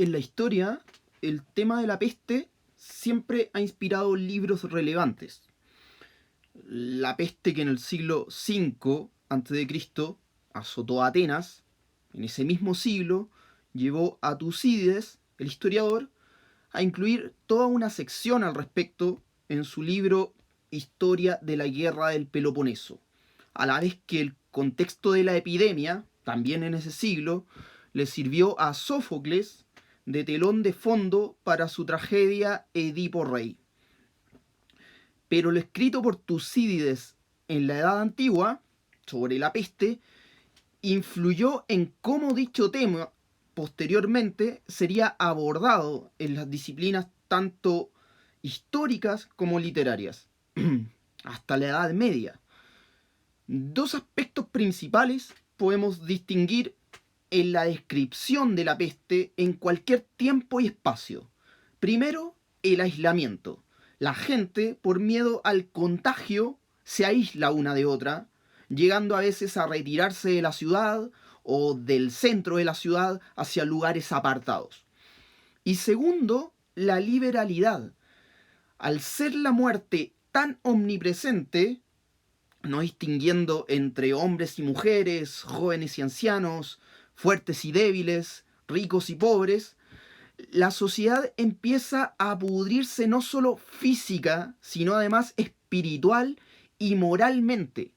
En la historia, el tema de la peste siempre ha inspirado libros relevantes. La peste que en el siglo V a.C. azotó a Atenas, en ese mismo siglo, llevó a Tucídides, el historiador, a incluir toda una sección al respecto en su libro Historia de la Guerra del Peloponeso, a la vez que el contexto de la epidemia, también en ese siglo, le sirvió a Sófocles de telón de fondo para su tragedia Edipo Rey. Pero lo escrito por Tucídides en la Edad Antigua, sobre la peste, influyó en cómo dicho tema posteriormente sería abordado en las disciplinas tanto históricas como literarias, hasta la Edad Media. Dos aspectos principales podemos distinguir en la descripción de la peste en cualquier tiempo y espacio. Primero, el aislamiento. La gente, por miedo al contagio, se aísla una de otra, llegando a veces a retirarse de la ciudad o del centro de la ciudad hacia lugares apartados. Y segundo, la liberalidad. Al ser la muerte tan omnipresente, no distinguiendo entre hombres y mujeres, jóvenes y ancianos, fuertes y débiles, ricos y pobres, la sociedad empieza a pudrirse no solo física, sino además espiritual y moralmente.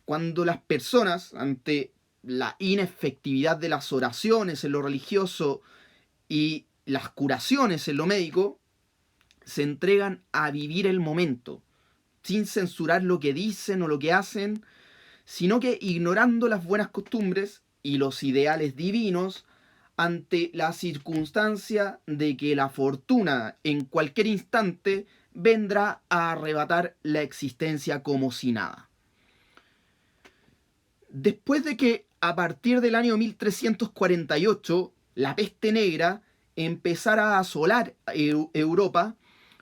Cuando las personas, ante la inefectividad de las oraciones en lo religioso y las curaciones en lo médico, se entregan a vivir el momento, sin censurar lo que dicen o lo que hacen, sino que ignorando las buenas costumbres y los ideales divinos ante la circunstancia de que la fortuna en cualquier instante vendrá a arrebatar la existencia como si nada. Después de que a partir del año 1348 la peste negra empezara a asolar Europa,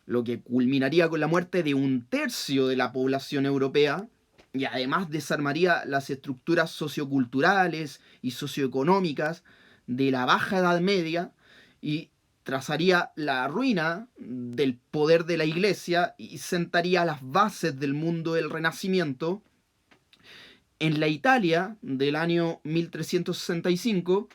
lo que culminaría con la muerte de un tercio de la población europea, y además desarmaría las estructuras socioculturales y socioeconómicas de la Baja Edad Media y trazaría la ruina del poder de la Iglesia y sentaría las bases del mundo del Renacimiento. En la Italia del año 1365,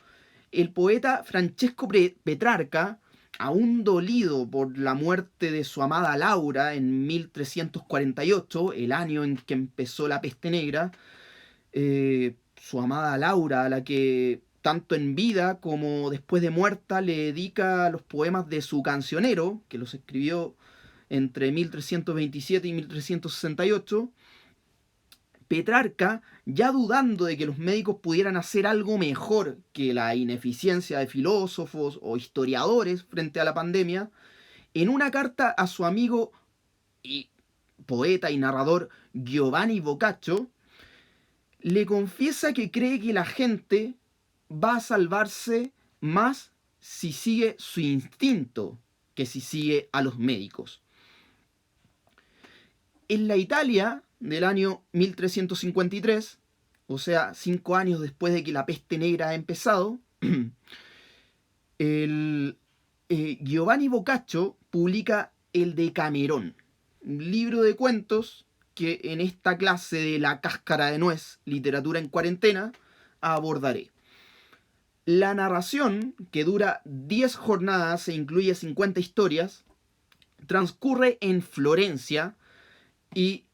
el poeta Francesco Petrarca, aún dolido por la muerte de su amada Laura en 1348, el año en que empezó la peste negra, su amada Laura, a la que tanto en vida como después de muerta le dedica los poemas de su cancionero, que los escribió entre 1327 y 1368, Petrarca, ya dudando de que los médicos pudieran hacer algo mejor que la ineficiencia de filósofos o historiadores frente a la pandemia, en una carta a su amigo y poeta y narrador Giovanni Boccaccio, le confiesa que cree que la gente va a salvarse más si sigue su instinto que si sigue a los médicos. En la Italia del año 1353, o sea, 5 años después de que la peste negra ha empezado, Giovanni Boccaccio publica el Decamerón, un libro de cuentos que en esta clase de La cáscara de nuez, literatura en cuarentena, abordaré. La narración, que dura 10 jornadas e incluye 50 historias, transcurre en Florencia y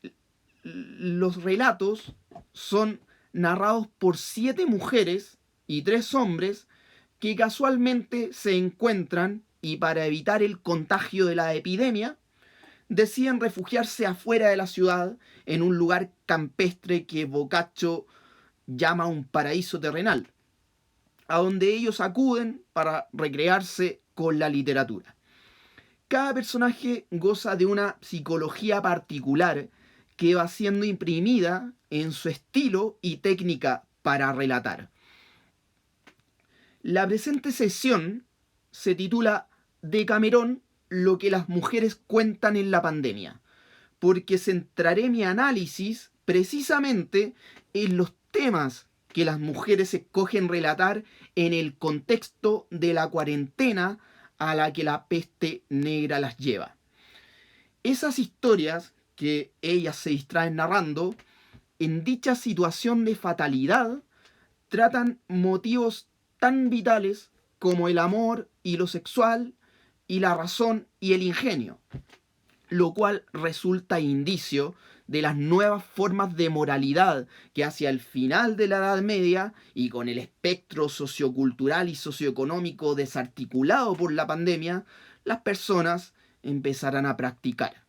los relatos son narrados por 7 mujeres y 3 hombres que casualmente se encuentran y para evitar el contagio de la epidemia deciden refugiarse afuera de la ciudad en un lugar campestre que Boccaccio llama un paraíso terrenal, a donde ellos acuden para recrearse con la literatura. Cada personaje goza de una psicología particular que va siendo imprimida en su estilo y técnica para relatar. La presente sesión se titula Decamerón, lo que las mujeres cuentan en la pandemia, porque centraré mi análisis precisamente en los temas que las mujeres escogen relatar en el contexto de la cuarentena a la que la peste negra las lleva. Esas historias que ellas se distraen narrando, en dicha situación de fatalidad, tratan motivos tan vitales como el amor y lo sexual, y la razón y el ingenio, lo cual resulta indicio de las nuevas formas de moralidad que hacia el final de la Edad Media y con el espectro sociocultural y socioeconómico desarticulado por la pandemia, las personas empezarán a practicar.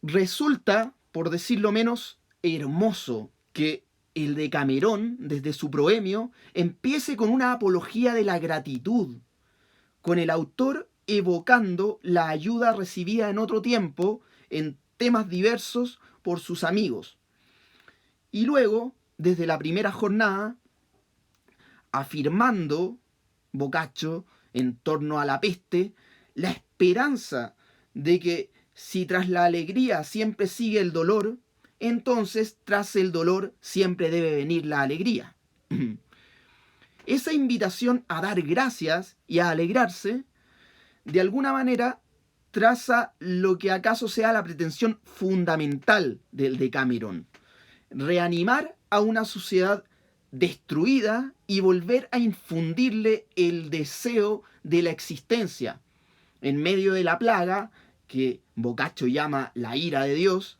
Resulta, por decirlo menos, hermoso que el Decamerón, desde su proemio, empiece con una apología de la gratitud, con el autor evocando la ayuda recibida en otro tiempo en temas diversos por sus amigos. Y luego, desde la primera jornada, afirmando Boccaccio en torno a la peste, la esperanza de que si tras la alegría siempre sigue el dolor, entonces tras el dolor siempre debe venir la alegría. Esa invitación a dar gracias y a alegrarse, de alguna manera, traza lo que acaso sea la pretensión fundamental del Decamerón: reanimar a una sociedad destruida y volver a infundirle el deseo de la existencia en medio de la plaga que Boccaccio llama la ira de Dios,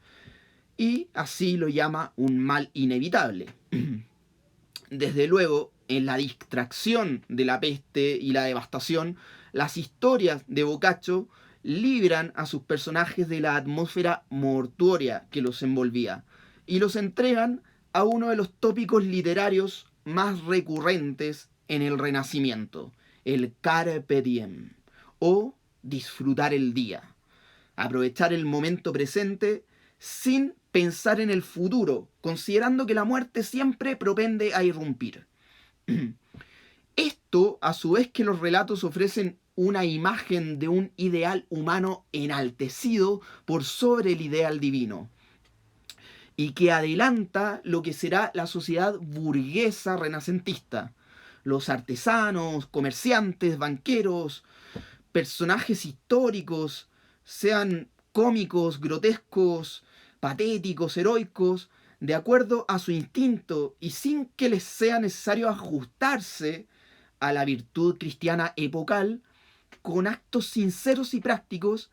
y así lo llama un mal inevitable. Desde luego, en la distracción de la peste y la devastación, las historias de Boccaccio libran a sus personajes de la atmósfera mortuoria que los envolvía y los entregan a uno de los tópicos literarios más recurrentes en el Renacimiento: el carpe diem, o disfrutar el día, aprovechar el momento presente sin pensar en el futuro, considerando que la muerte siempre propende a irrumpir. Esto, a su vez que los relatos ofrecen una imagen de un ideal humano enaltecido por sobre el ideal divino, y que adelanta lo que será la sociedad burguesa renacentista. Los artesanos, comerciantes, banqueros, personajes históricos, sean cómicos, grotescos, patéticos, heroicos, de acuerdo a su instinto y sin que les sea necesario ajustarse a la virtud cristiana epocal, con actos sinceros y prácticos,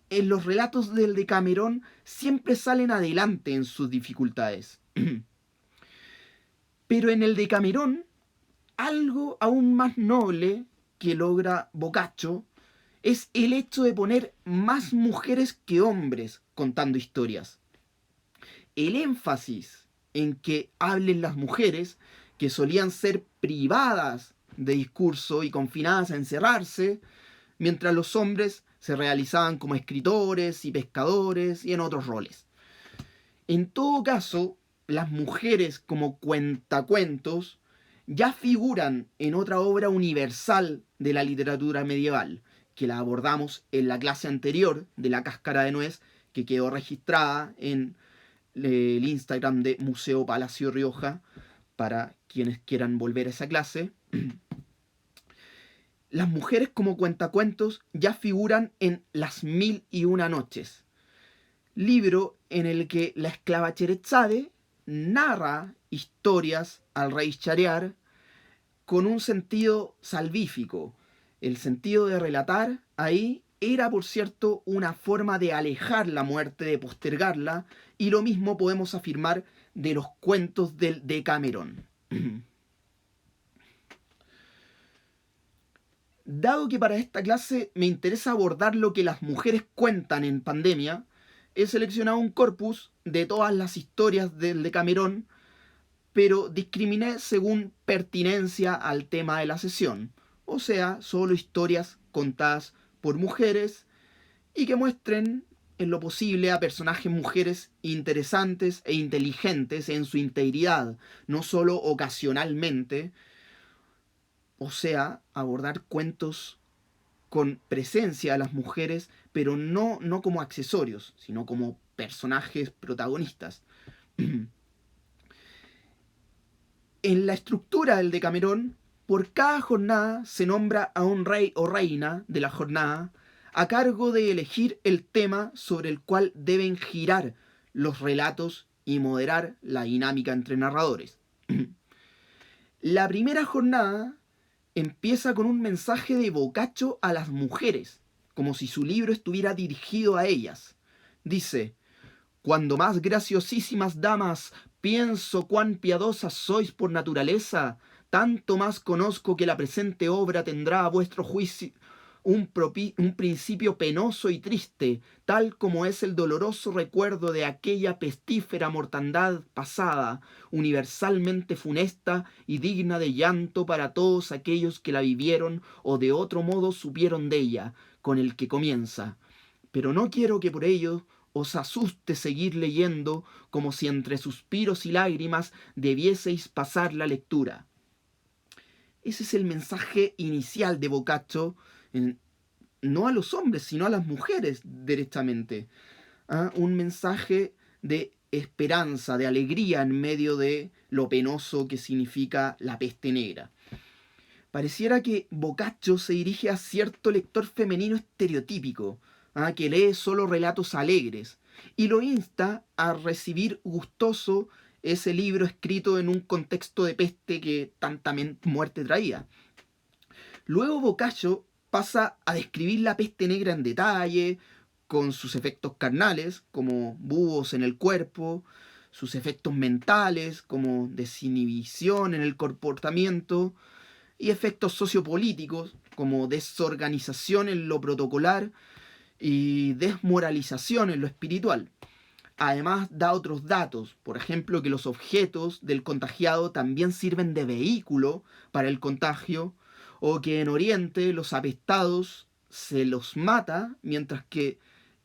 en los relatos del Decamerón siempre salen adelante en sus dificultades. Pero en el Decamerón, algo aún más noble que logra Boccaccio es el hecho de poner más mujeres que hombres contando historias. El énfasis en que hablen las mujeres, que solían ser privadas de discurso y confinadas a encerrarse, mientras los hombres se realizaban como escritores y pescadores y en otros roles. En todo caso, las mujeres como cuentacuentos ya figuran en otra obra universal de la literatura medieval, que la abordamos en la clase anterior de La Cáscara de Nuez, que quedó registrada en el Instagram de Museo Palacio Rioja, para quienes quieran volver a esa clase. Las mujeres como cuentacuentos ya figuran en Las Mil y Una Noches, libro en el que la esclava Cherezade narra historias al rey Shahriar con un sentido salvífico. El sentido de relatar ahí era, por cierto, una forma de alejar la muerte, de postergarla, y lo mismo podemos afirmar de los cuentos del Decamerón. Dado que para esta clase me interesa abordar lo que las mujeres cuentan en pandemia, he seleccionado un corpus de todas las historias del Decamerón, pero discriminé según pertinencia al tema de la sesión, o sea, solo historias contadas por mujeres y que muestren en lo posible a personajes mujeres interesantes e inteligentes en su integridad, no solo ocasionalmente, o sea, abordar cuentos con presencia a las mujeres, pero no como accesorios, sino como personajes protagonistas. En la estructura del Decamerón, por cada jornada se nombra a un rey o reina de la jornada a cargo de elegir el tema sobre el cual deben girar los relatos y moderar la dinámica entre narradores. La primera jornada empieza con un mensaje de Boccaccio a las mujeres, como si su libro estuviera dirigido a ellas. Dice: cuando más graciosísimas damas pienso cuán piadosas sois por naturaleza, tanto más conozco que la presente obra tendrá a vuestro juicio un principio penoso y triste, tal como es el doloroso recuerdo de aquella pestífera mortandad pasada, universalmente funesta y digna de llanto para todos aquellos que la vivieron o de otro modo supieron de ella, con el que comienza. Pero no quiero que por ello os asuste seguir leyendo, como si entre suspiros y lágrimas debieseis pasar la lectura. Ese es el mensaje inicial de Boccaccio, no a los hombres, sino a las mujeres directamente. Un mensaje de esperanza, de alegría en medio de lo penoso que significa la peste negra. Pareciera que Boccaccio se dirige a cierto lector femenino estereotípico, que lee solo relatos alegres, y lo insta a recibir gustoso ese libro escrito en un contexto de peste que tanta muerte traía. Luego Boccaccio pasa a describir la peste negra en detalle, con sus efectos carnales, como búhos en el cuerpo, sus efectos mentales, como desinhibición en el comportamiento, y efectos sociopolíticos, como desorganización en lo protocolar y desmoralización en lo espiritual. Además da otros datos, por ejemplo que los objetos del contagiado también sirven de vehículo para el contagio, o que en Oriente los apestados se los mata mientras que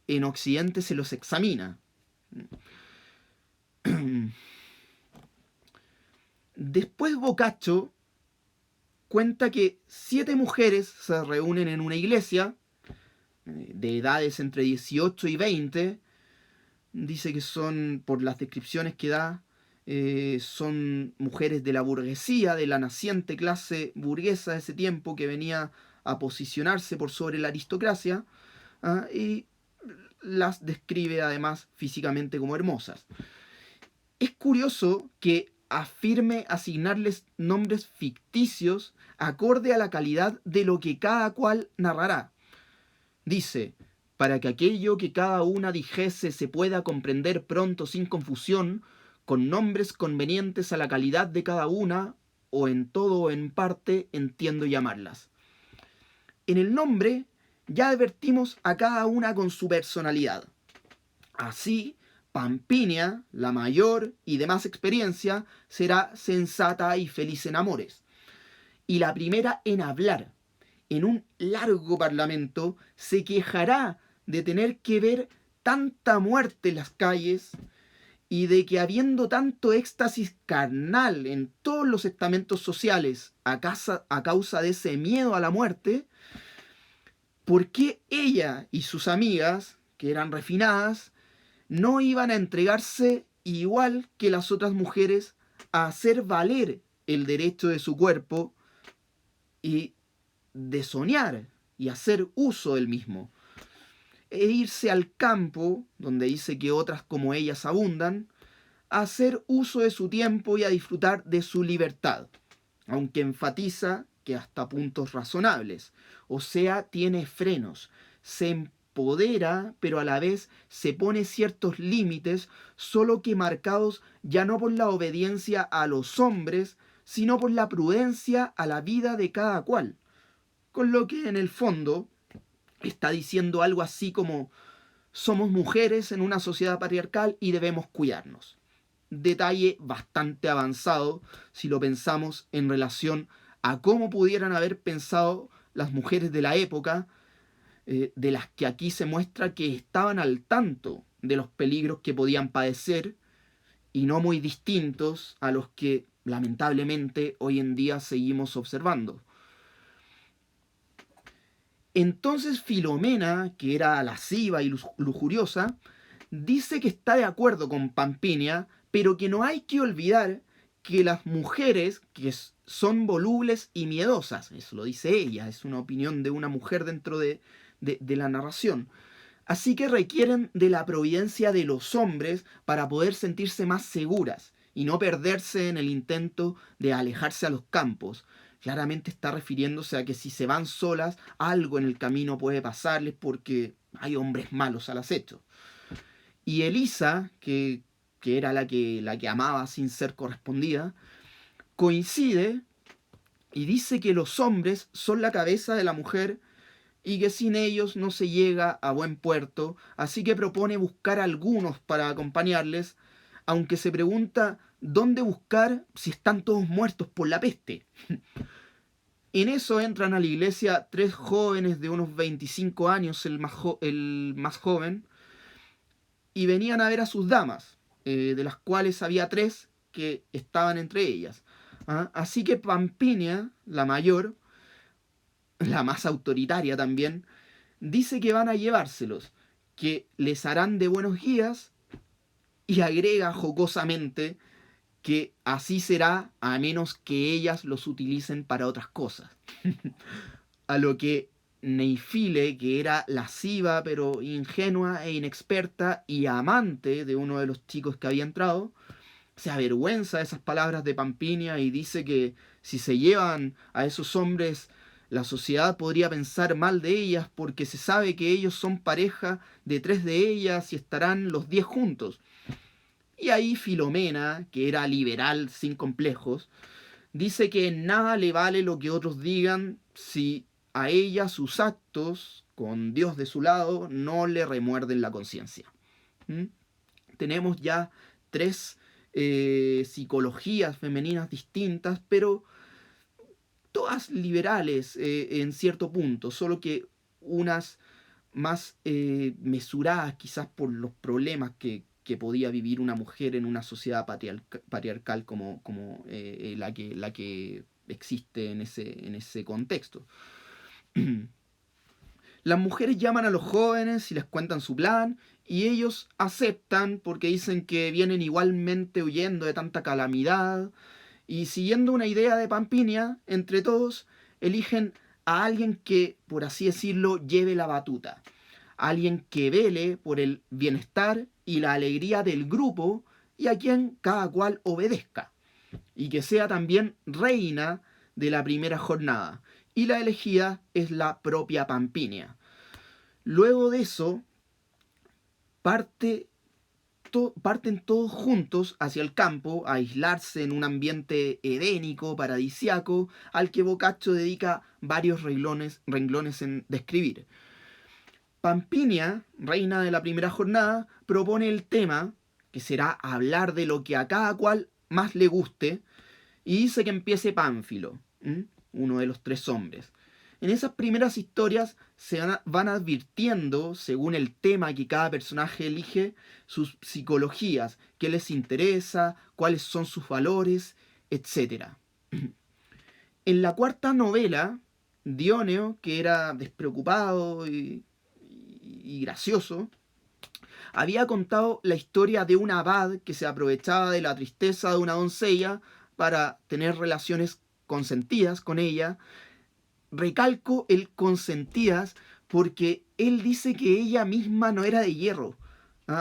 en Occidente se los examina. Después Boccaccio cuenta que 7 mujeres se reúnen en una iglesia de edades entre 18 y 20. Dice que son, por las descripciones que da, son mujeres de la burguesía, de la naciente clase burguesa de ese tiempo que venía a posicionarse por sobre la aristocracia, y las describe además físicamente como hermosas. Es curioso que afirme asignarles nombres ficticios acorde a la calidad de lo que cada cual narrará. Dice: para que aquello que cada una dijese se pueda comprender pronto sin confusión, con nombres convenientes a la calidad de cada una, o en todo o en parte, entiendo llamarlas. En el nombre ya advertimos a cada una con su personalidad. Así, Pampinia, la mayor y de más experiencia, será sensata y feliz en amores, y la primera en hablar. En un largo parlamento se quejará de tener que ver tanta muerte en las calles y de que habiendo tanto éxtasis carnal en todos los estamentos sociales a causa de ese miedo a la muerte, ¿por qué ella y sus amigas, que eran refinadas, no iban a entregarse igual que las otras mujeres a hacer valer el derecho de su cuerpo y de soñar y hacer uso del mismo, e irse al campo, donde dice que otras como ellas abundan, a hacer uso de su tiempo y a disfrutar de su libertad, aunque enfatiza que hasta puntos razonables, o sea, tiene frenos, se empodera, pero a la vez se pone ciertos límites, solo que marcados ya no por la obediencia a los hombres, sino por la prudencia a la vida de cada cual. Con lo que en el fondo está diciendo algo así como: somos mujeres en una sociedad patriarcal y debemos cuidarnos. Detalle bastante avanzado si lo pensamos en relación a cómo pudieran haber pensado las mujeres de la época, de las que aquí se muestra que estaban al tanto de los peligros que podían padecer y no muy distintos a los que lamentablemente hoy en día seguimos observando. Entonces Filomena, que era lasciva y lujuriosa, dice que está de acuerdo con Pampinia, pero que no hay que olvidar que las mujeres que son volubles y miedosas, eso lo dice ella, es una opinión de una mujer dentro de la narración, así que requieren de la providencia de los hombres para poder sentirse más seguras y no perderse en el intento de alejarse a los campos. Claramente está refiriéndose a que si se van solas, algo en el camino puede pasarles porque hay hombres malos al acecho. Y Elisa, que era la que amaba sin ser correspondida, coincide y dice que los hombres son la cabeza de la mujer y que sin ellos no se llega a buen puerto, así que propone buscar algunos para acompañarles, aunque se pregunta dónde buscar si están todos muertos por la peste. En eso entran a la iglesia 3 jóvenes de unos 25 años, el más joven, y venían a ver a sus damas, de las cuales había 3 que estaban entre ellas. ¿Ah? Así que Pampinia, la mayor, la más autoritaria también, dice que van a llevárselos, que les harán de buenos guías y agrega jocosamente que así será a menos que ellas los utilicen para otras cosas. A lo que Neifile, que era lasciva pero ingenua e inexperta y amante de uno de los chicos que había entrado, se avergüenza de esas palabras de Pampinia y dice que si se llevan a esos hombres, la sociedad podría pensar mal de ellas porque se sabe que ellos son pareja de 3 de ellas y estarán los 10 juntos. Y ahí Filomena, que era liberal sin complejos, dice que en nada le vale lo que otros digan si a ella sus actos, con Dios de su lado, no le remuerden la conciencia. ¿Mm? Tenemos ya 3 psicologías femeninas distintas, pero todas liberales en cierto punto, solo que unas más mesuradas quizás por los problemas que podía vivir una mujer en una sociedad patriarcal como la que existe en ese contexto. Las mujeres llaman a los jóvenes y les cuentan su plan y ellos aceptan porque dicen que vienen igualmente huyendo de tanta calamidad y siguiendo una idea de Pampinia, entre todos eligen a alguien que, por así decirlo, lleve la batuta. Alguien que vele por el bienestar y la alegría del grupo y a quien cada cual obedezca. Y que sea también reina de la primera jornada. Y la elegida es la propia Pampinia. Luego de eso, parten todos juntos hacia el campo a aislarse en un ambiente edénico, paradisiaco, al que Boccaccio dedica varios renglones en describir. Pampinia, reina de la primera jornada, propone el tema, que será hablar de lo que a cada cual más le guste, y dice que empiece Pánfilo, uno de los 3 hombres. En esas primeras historias se van advirtiendo, según el tema que cada personaje elige, sus psicologías, qué les interesa, cuáles son sus valores, etc. En la cuarta novela, Dioneo, que era despreocupado y gracioso, había contado la historia de un abad que se aprovechaba de la tristeza de una doncella para tener relaciones consentidas con ella. Recalco el consentidas porque él dice que ella misma no era de hierro.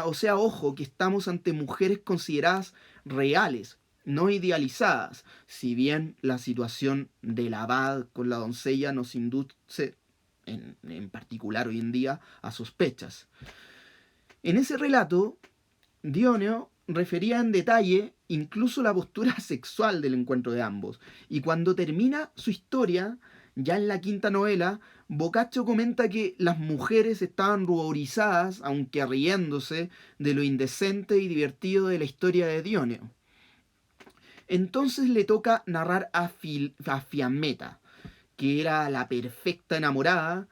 O sea, ojo, que estamos ante mujeres consideradas reales, no idealizadas, si bien la situación del abad con la doncella nos induce, en particular hoy en día, a sospechas. En ese relato, Dioneo refería en detalle incluso la postura sexual del encuentro de ambos, y cuando termina su historia, ya en la quinta novela, Boccaccio comenta que las mujeres estaban ruborizadas, aunque riéndose, de lo indecente y divertido de la historia de Dioneo. Entonces le toca narrar a Fiammetta, que era la perfecta enamorada,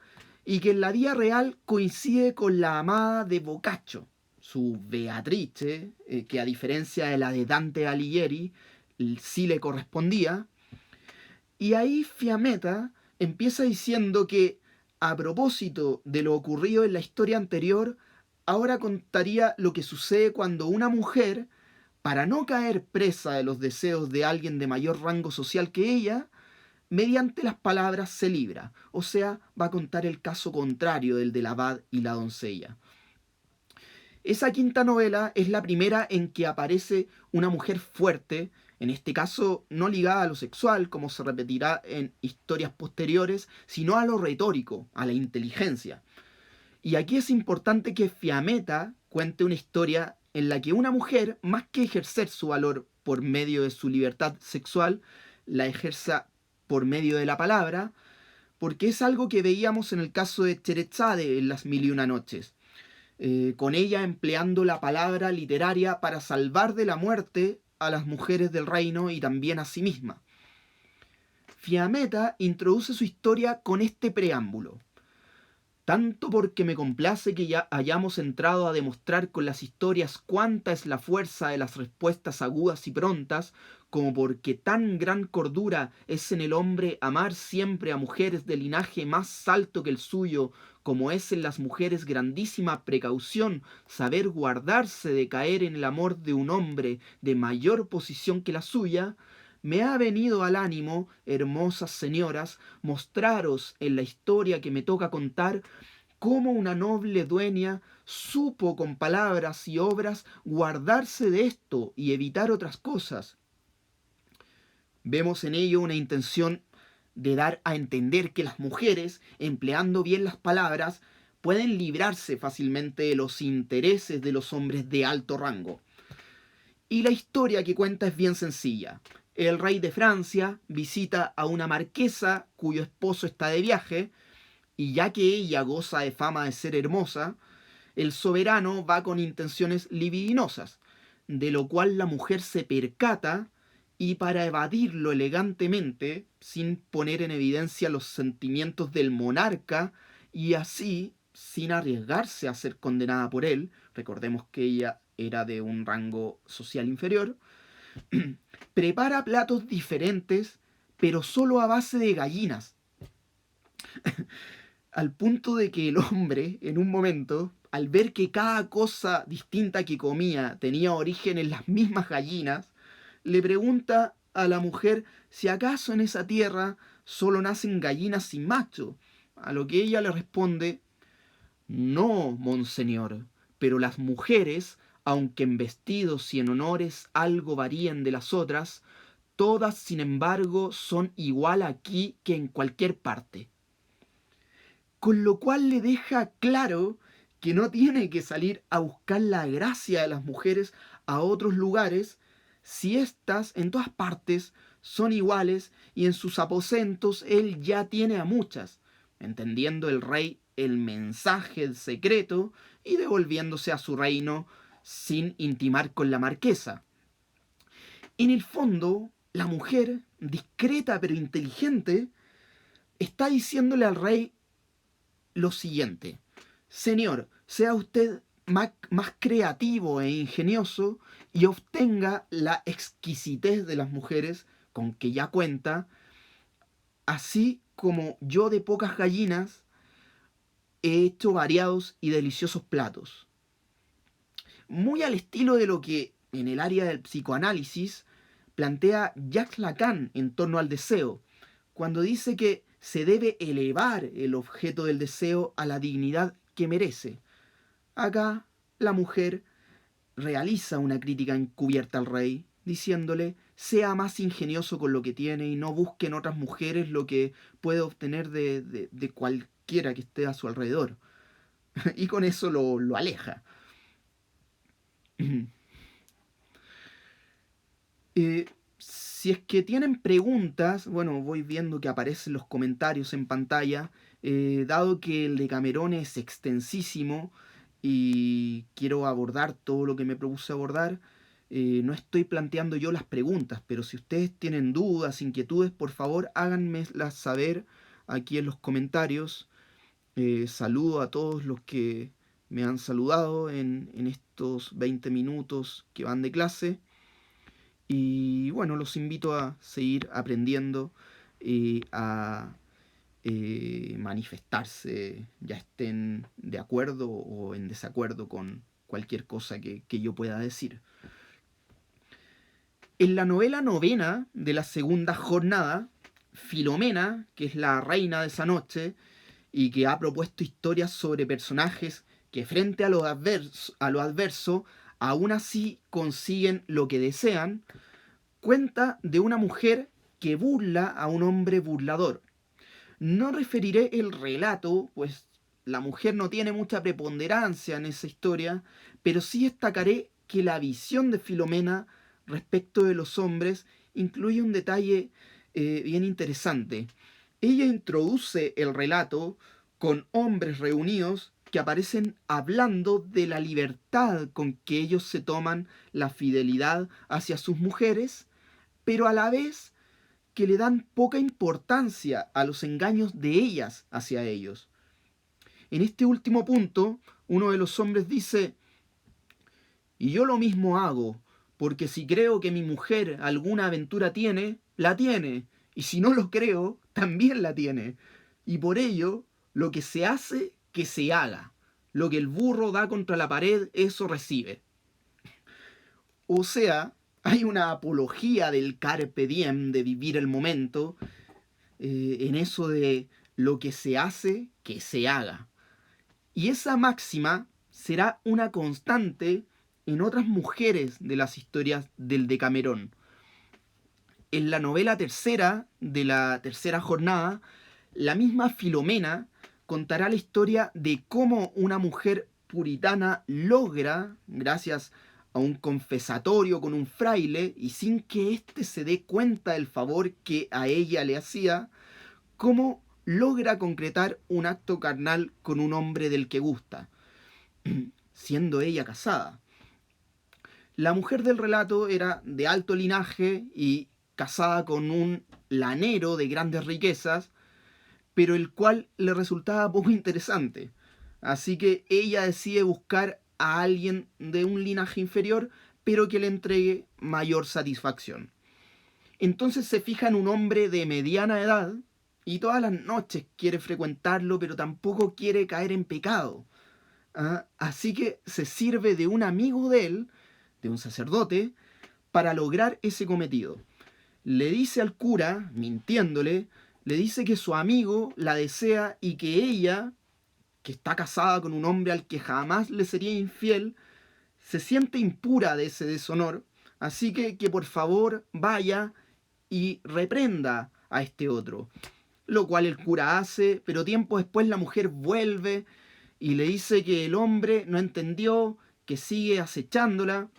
y que en la vida real coincide con la amada de Boccaccio, su Beatrice, que a diferencia de la de Dante Alighieri, sí le correspondía. Y ahí Fiammetta empieza diciendo que, a propósito de lo ocurrido en la historia anterior, ahora contaría lo que sucede cuando una mujer para no caer presa de los deseos de alguien de mayor rango social que ella, mediante las palabras se libra, o sea, va a contar el caso contrario del del abad y la doncella. Esa quinta novela es la primera en que aparece una mujer fuerte, en este caso no ligada a lo sexual, como se repetirá en historias posteriores, sino a lo retórico, a la inteligencia. Y aquí es importante que Fiametta cuente una historia en la que una mujer, más que ejercer su valor por medio de su libertad sexual, la ejerza por medio de la palabra, porque es algo que veíamos en el caso de Cherezade en Las Mil y Una Noches, con ella empleando la palabra literaria para salvar de la muerte a las mujeres del reino y también a sí misma. Fiametta introduce su historia con este preámbulo. Tanto porque me complace que ya hayamos entrado a demostrar con las historias cuánta es la fuerza de las respuestas agudas y prontas, como porque tan gran cordura es en el hombre amar siempre a mujeres de linaje más alto que el suyo, como es en las mujeres grandísima precaución saber guardarse de caer en el amor de un hombre de mayor posición que la suya, me ha venido al ánimo, hermosas señoras, mostraros en la historia que me toca contar cómo una noble dueña supo con palabras y obras guardarse de esto y evitar otras cosas. Vemos en ello una intención de dar a entender que las mujeres, empleando bien las palabras, pueden librarse fácilmente de los intereses de los hombres de alto rango. Y la historia que cuenta es bien sencilla. El rey de Francia visita a una marquesa cuyo esposo está de viaje, y ya que ella goza de fama de ser hermosa, el soberano va con intenciones libidinosas, de lo cual la mujer se percata y para evadirlo elegantemente, sin poner en evidencia los sentimientos del monarca y así, sin arriesgarse a ser condenada por él, recordemos que ella era de un rango social inferior, prepara platos diferentes, pero solo a base de gallinas, al punto de que el hombre, en un momento, al ver que cada cosa distinta que comía tenía origen en las mismas gallinas, le pregunta a la mujer si acaso en esa tierra solo nacen gallinas sin macho, a lo que ella le responde: no, monseñor, pero las mujeres, aunque en vestidos y en honores algo varíen de las otras, todas, sin embargo, son igual aquí que en cualquier parte. Con lo cual le deja claro que no tiene que salir a buscar la gracia de las mujeres a otros lugares, si éstas en todas partes son iguales y en sus aposentos él ya tiene a muchas, entendiendo el rey el mensaje secreto y devolviéndose a su reino sin intimar con la marquesa. En el fondo, la mujer, discreta pero inteligente, está diciéndole al rey lo siguiente: señor, sea usted más creativo e ingenioso y obtenga la exquisitez de las mujeres con que ya cuenta, así como yo de pocas gallinas he hecho variados y deliciosos platos. Muy al estilo de lo que en el área del psicoanálisis plantea Jacques Lacan en torno al deseo, cuando dice que se debe elevar el objeto del deseo a la dignidad que merece. Acá la mujer realiza una crítica encubierta al rey, diciéndole: sea más ingenioso con lo que tiene y no busque en otras mujeres lo que puede obtener de cualquiera que esté a su alrededor. Y con eso lo aleja. Si es que tienen preguntas, bueno, voy viendo que aparecen los comentarios en pantalla. Dado que el de Camerón es extensísimo y quiero abordar todo lo que me propuse abordar, no estoy planteando yo las preguntas, pero si ustedes tienen dudas, inquietudes, por favor háganmelas saber aquí en los comentarios. Saludo a todos los que me han saludado en estos 20 minutos que van de clase. Y bueno, los invito a seguir aprendiendo y a manifestarse, ya estén de acuerdo o en desacuerdo con cualquier cosa que yo pueda decir. En la novela novena de la segunda jornada, Filomena, que es la reina de esa noche y que ha propuesto historias sobre personajes que frente a lo adverso aún así consiguen lo que desean, cuenta de una mujer que burla a un hombre burlador. No referiré el relato, pues la mujer no tiene mucha preponderancia en esa historia, pero sí destacaré que la visión de Filomena respecto de los hombres incluye un detalle bien interesante. Ella introduce el relato con hombres reunidos que aparecen hablando de la libertad con que ellos se toman la fidelidad hacia sus mujeres, pero a la vez que le dan poca importancia a los engaños de ellas hacia ellos. En este último punto, uno de los hombres dice, y yo lo mismo hago, porque si creo que mi mujer alguna aventura tiene, la tiene, y si no lo creo, también la tiene. Y por ello, lo que se hace, que se haga. Lo que el burro da contra la pared, eso recibe. O sea, hay una apología del carpe diem, de vivir el momento, en eso de lo que se hace, que se haga. Y esa máxima será una constante en otras mujeres de las historias del Decamerón. En la novela tercera de la tercera jornada, la misma Filomena contará la historia de cómo una mujer puritana logra, gracias a un confesatorio con un fraile y sin que éste se dé cuenta del favor que a ella le hacía, cómo logra concretar un acto carnal con un hombre del que gusta, siendo ella casada. La mujer del relato era de alto linaje y casada con un lanero de grandes riquezas, pero el cual le resultaba poco interesante. Así que ella decide buscar a alguien de un linaje inferior, pero que le entregue mayor satisfacción. Entonces se fija en un hombre de mediana edad y todas las noches quiere frecuentarlo, pero tampoco quiere caer en pecado. Así que se sirve de un amigo de él, de un sacerdote, para lograr ese cometido. Le dice al cura, mintiéndole, le dice que su amigo la desea y que ella, que está casada con un hombre al que jamás le sería infiel, se siente impura de ese deshonor, así que por favor vaya y reprenda a este otro. Lo cual el cura hace, pero tiempo después la mujer vuelve y le dice que el hombre no entendió, que sigue acechándola,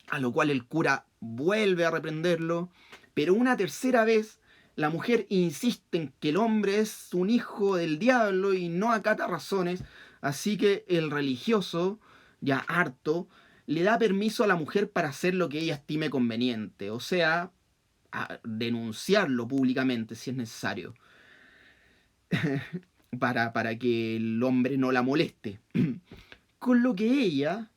a lo cual el cura vuelve a reprenderlo, pero una tercera vez la mujer insiste en que el hombre es un hijo del diablo y no acata razones, así que el religioso, ya harto, le da permiso a la mujer para hacer lo que ella estime conveniente, o sea, a denunciarlo públicamente si es necesario, para que el hombre no la moleste. Con lo que ella,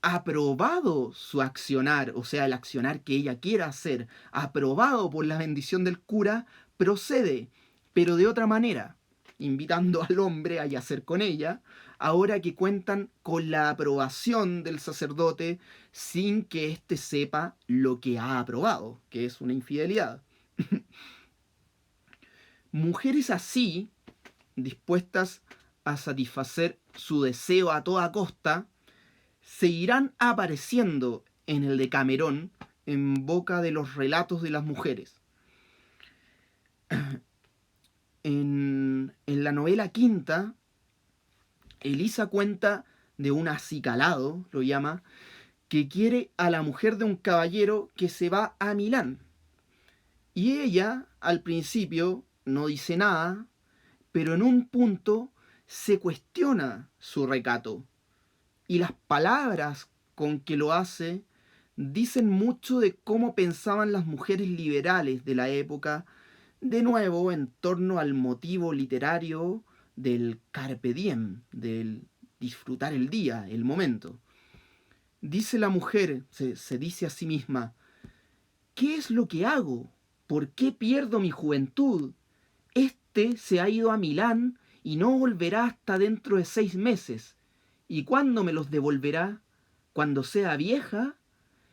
aprobado su accionar, o sea, el accionar que ella quiera hacer, aprobado por la bendición del cura, procede, pero de otra manera, invitando al hombre a yacer con ella, ahora que cuentan con la aprobación del sacerdote sin que éste sepa lo que ha aprobado, que es una infidelidad. Mujeres así, dispuestas a satisfacer su deseo a toda costa, seguirán apareciendo en el Decamerón en boca de los relatos de las mujeres. En la novela quinta, Elisa cuenta de un acicalado, lo llama, que quiere a la mujer de un caballero que se va a Milán. Y ella, al principio, no dice nada, pero en un punto se cuestiona su recato. Y las palabras con que lo hace dicen mucho de cómo pensaban las mujeres liberales de la época, de nuevo en torno al motivo literario del carpe diem, del disfrutar el día, el momento. Dice la mujer, se dice a sí misma, ¿qué es lo que hago? ¿Por qué pierdo mi juventud? Este se ha ido a Milán y no volverá hasta dentro de 6 meses. ¿Y cuándo me los devolverá? ¿Cuando sea vieja?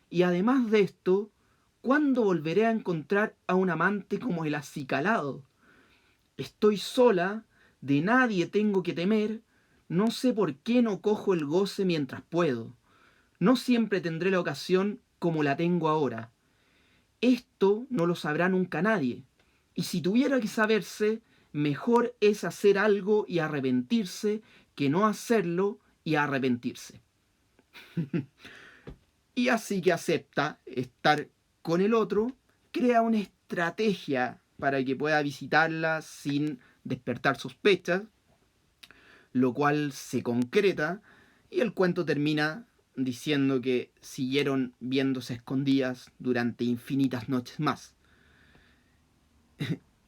Y además de esto, ¿Cuándo volveré a encontrar a un amante como el acicalado? Estoy sola, de nadie tengo que temer, no sé por qué no cojo el goce mientras puedo. No siempre tendré la ocasión como la tengo ahora. Esto no lo sabrá nunca nadie. Y si tuviera que saberse, mejor es hacer algo y arrepentirse que no hacerlo y arrepentirse. Y así que acepta estar con el otro, crea una estrategia para que pueda visitarla sin despertar sospechas, lo cual se concreta y el cuento termina diciendo que siguieron viéndose escondidas durante infinitas noches más.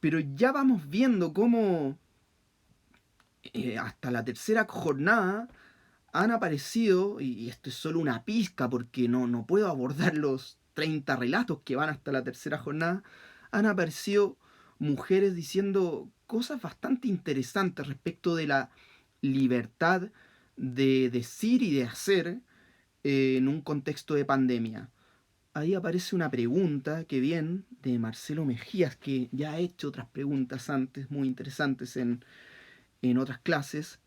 Pero ya vamos viendo cómo hasta la tercera jornada han aparecido, y esto es solo una pizca porque no puedo abordar los 30 relatos que van hasta la tercera jornada, han aparecido mujeres diciendo cosas bastante interesantes respecto de la libertad de decir y de hacer en un contexto de pandemia. Ahí aparece una pregunta que viene de Marcelo Mejías, que ya ha hecho otras preguntas antes muy interesantes en otras clases.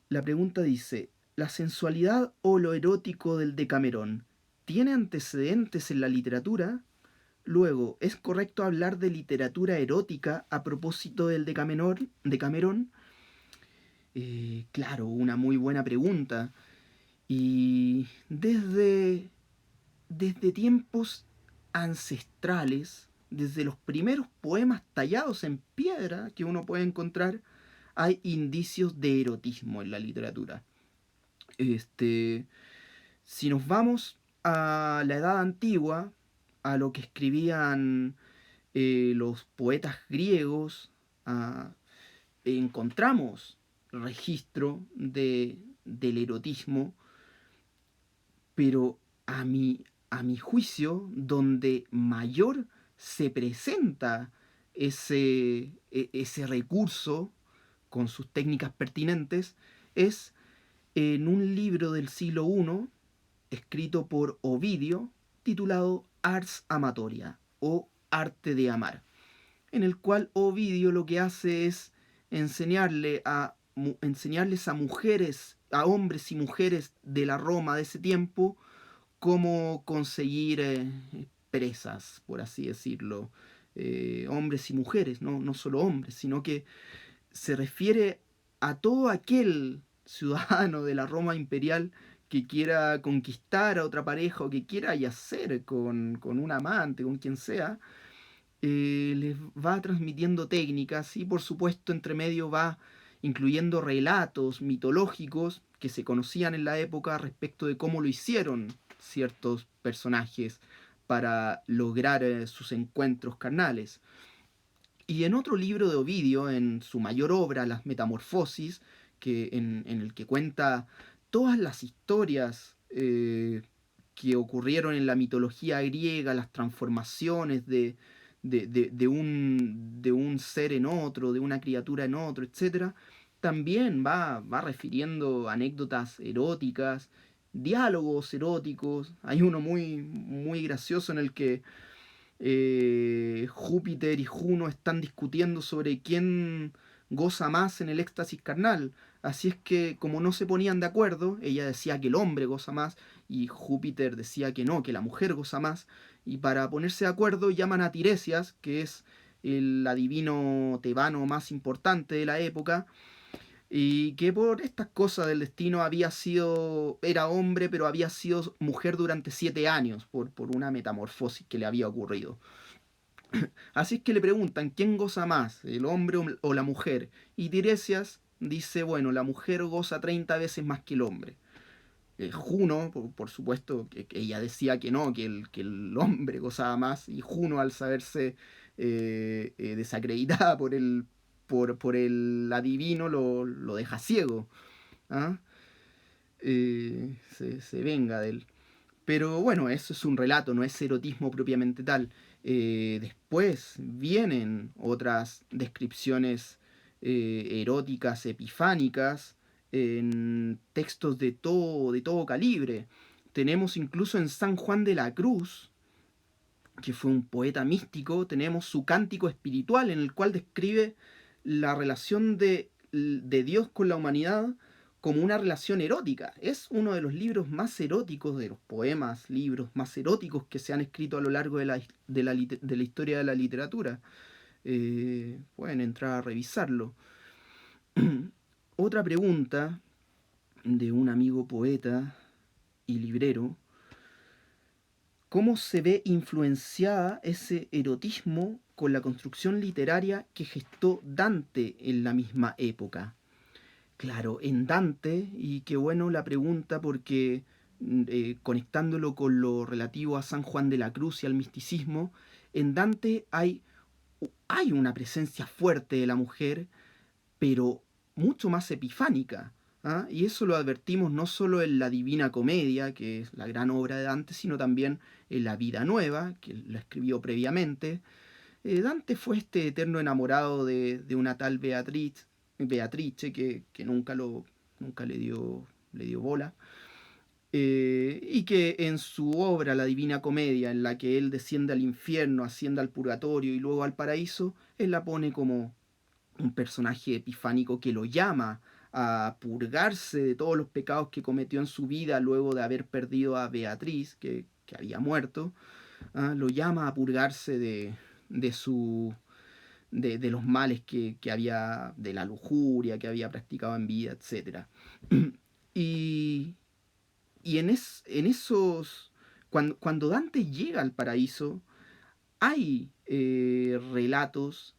La pregunta dice, ¿la sensualidad o lo erótico del Decamerón tiene antecedentes en la literatura? Luego, ¿es correcto hablar de literatura erótica a propósito del Decamerón? Claro, una muy buena pregunta. Y desde tiempos ancestrales, desde los primeros poemas tallados en piedra que uno puede encontrar, hay indicios de erotismo en la literatura. Este, si nos vamos a la edad antigua, a lo que escribían los poetas griegos, encontramos registro del erotismo, pero a mi juicio, donde mayor se presenta ese recurso con sus técnicas pertinentes es en un libro del siglo I escrito por Ovidio titulado Ars Amatoria o Arte de Amar, en el cual Ovidio lo que hace es enseñarles a mujeres, a hombres y mujeres de la Roma de ese tiempo, cómo conseguir presas, por así decirlo, hombres y mujeres, no solo hombres, sino que se refiere a todo aquel ciudadano de la Roma imperial que quiera conquistar a otra pareja o que quiera yacer con un amante, con quien sea, les va transmitiendo técnicas y por supuesto entre medio va incluyendo relatos mitológicos que se conocían en la época respecto de cómo lo hicieron ciertos personajes para lograr sus encuentros carnales. Y en otro libro de Ovidio, en su mayor obra, Las Metamorfosis, en el que cuenta todas las historias que ocurrieron en la mitología griega, las transformaciones de un ser en otro, de una criatura en otro, etcétera, también va refiriendo anécdotas eróticas, diálogos eróticos. Hay uno muy gracioso en el que Júpiter y Juno están discutiendo sobre quién goza más en el éxtasis carnal. Así es que como no se ponían de acuerdo, ella decía que el hombre goza más y Júpiter decía que no, que la mujer goza más. Y para ponerse de acuerdo llaman a Tiresias, que es el adivino tebano más importante de la época, y que por estas cosas del destino era hombre, pero había sido mujer durante 7 años por una metamorfosis que le había ocurrido. Así es que le preguntan, ¿quién goza más, el hombre o la mujer? Y Tiresias dice, bueno, la mujer goza 30 veces más que el hombre. Juno, por supuesto, que ella decía que no, que el hombre gozaba más, y Juno, al saberse desacreditada por el adivino, lo deja ciego. ¿Ah? Se venga de él. Pero bueno, eso es un relato, no es erotismo propiamente tal. Después vienen otras descripciones eróticas, epifánicas, en textos de todo calibre. Tenemos incluso en San Juan de la Cruz, que fue un poeta místico, tenemos su Cántico Espiritual, en el cual describe la relación de Dios con la humanidad como una relación erótica. Es uno de los libros más eróticos, de los poemas, libros más eróticos que se han escrito a lo largo de la historia de la literatura. Pueden entrar a revisarlo. Otra pregunta de un amigo poeta y librero: ¿cómo se ve influenciada ese erotismo con la construcción literaria que gestó Dante en la misma época? Claro, en Dante, y qué bueno la pregunta porque conectándolo con lo relativo a San Juan de la Cruz y al misticismo, en Dante hay una presencia fuerte de la mujer, pero mucho más epifánica. ¿Ah? Y eso lo advertimos no solo en la Divina Comedia, que es la gran obra de Dante, sino también en la Vida Nueva, que la escribió previamente. Dante fue este eterno enamorado de una tal Beatrice, que nunca le dio bola. Y que en su obra La Divina Comedia, en la que él desciende al infierno, asciende al purgatorio y luego al paraíso, él la pone como un personaje epifánico que lo llama a purgarse de todos los pecados que cometió en su vida luego de haber perdido a Beatriz, que había muerto. Lo llama a purgarse de su de los males que había, de la lujuria que había practicado en vida, etc. Y, y en esos, cuando Dante llega al paraíso, hay relatos,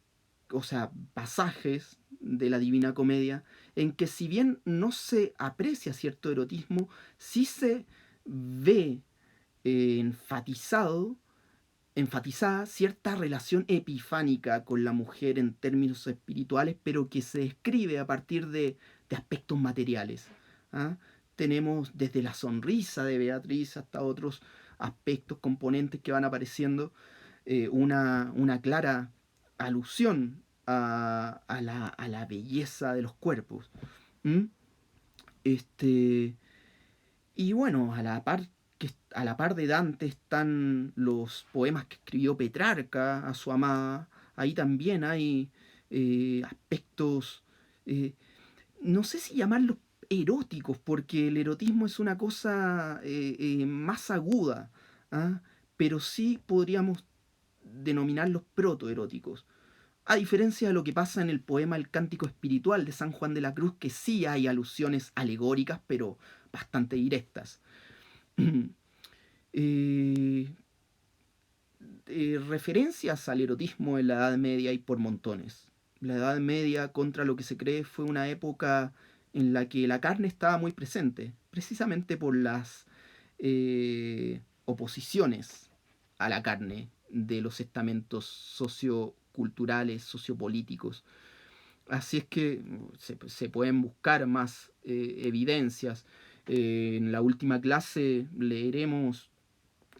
o sea, pasajes de la Divina Comedia en que si bien no se aprecia cierto erotismo, sí se ve enfatizado enfatizada cierta relación epifánica con la mujer en términos espirituales, pero que se describe a partir de aspectos materiales. ¿Ah? Tenemos desde la sonrisa de Beatriz hasta otros aspectos, componentes que van apareciendo, una clara alusión a la belleza de los cuerpos. ¿Mm? Este, y bueno, a la par de Dante están los poemas que escribió Petrarca a su amada. Ahí también hay aspectos, eh, no sé si llamarlos eróticos, porque el erotismo es una cosa más aguda, ¿ah? Pero sí podríamos denominarlos protoeróticos. A diferencia de lo que pasa en el poema El Cántico Espiritual de San Juan de la Cruz, que sí hay alusiones alegóricas, pero bastante directas. eh, Referencias al erotismo en la Edad Media y por montones. La Edad Media, contra lo que se cree, fue una época en la que la carne estaba muy presente, precisamente por las oposiciones a la carne de los estamentos socioculturales, sociopolíticos. Así es que se pueden buscar más evidencias. En la última clase leeremos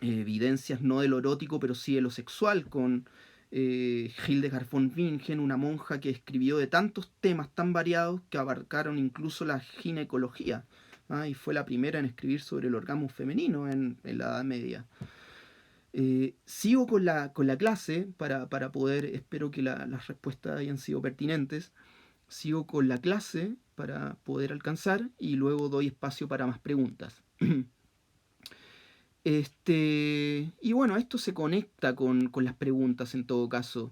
evidencias no de lo erótico, pero sí de lo sexual, con Hildegard von Bingen, una monja que escribió de tantos temas tan variados que abarcaron incluso la ginecología. Y fue la primera en escribir sobre el orgasmo femenino en la Edad Media. Sigo con la clase para poder, espero que las respuestas hayan sido pertinentes. Sigo con la clase para poder alcanzar y luego doy espacio para más preguntas. Y bueno, esto se conecta con las preguntas en todo caso.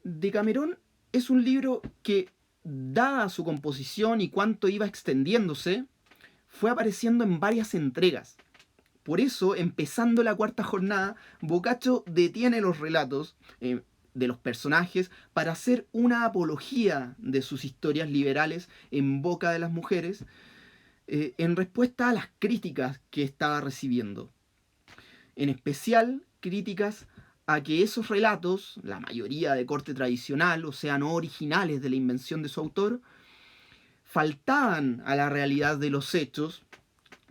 Decamerón es un libro que, dada su composición y cuánto iba extendiéndose, fue apareciendo en varias entregas. Por eso, empezando la cuarta jornada, Boccaccio detiene los relatos de los personajes para hacer una apología de sus historias liberales en boca de las mujeres, en respuesta a las críticas que estaba recibiendo. En especial, críticas a que esos relatos, la mayoría de corte tradicional, o sea, no originales de la invención de su autor, faltaban a la realidad de los hechos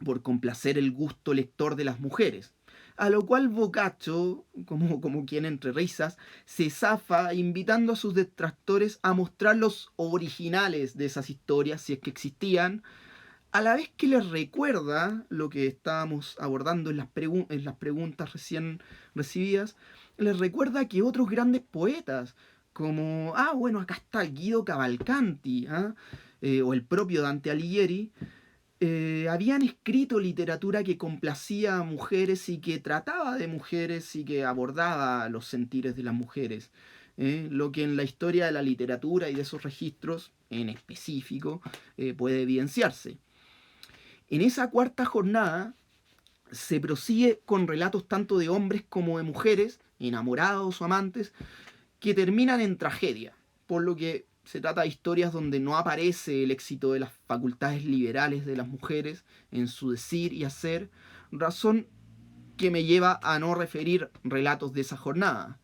por complacer el gusto lector de las mujeres. A lo cual Boccaccio, como quien entre risas, se zafa invitando a sus detractores a mostrar los originales de esas historias, si es que existían, a la vez que les recuerda lo que estábamos abordando en en las preguntas recién recibidas, les recuerda que otros grandes poetas, como, bueno, acá está Guido Cavalcanti, o el propio Dante Alighieri, habían escrito literatura que complacía a mujeres y que trataba de mujeres y que abordaba los sentires de las mujeres. Lo que en la historia de la literatura y de esos registros en específico puede evidenciarse. En esa cuarta jornada se prosigue con relatos tanto de hombres como de mujeres, enamorados o amantes, que terminan en tragedia, por lo que se trata de historias donde no aparece el éxito de las facultades liberales de las mujeres en su decir y hacer, razón que me lleva a no referir relatos de esa jornada.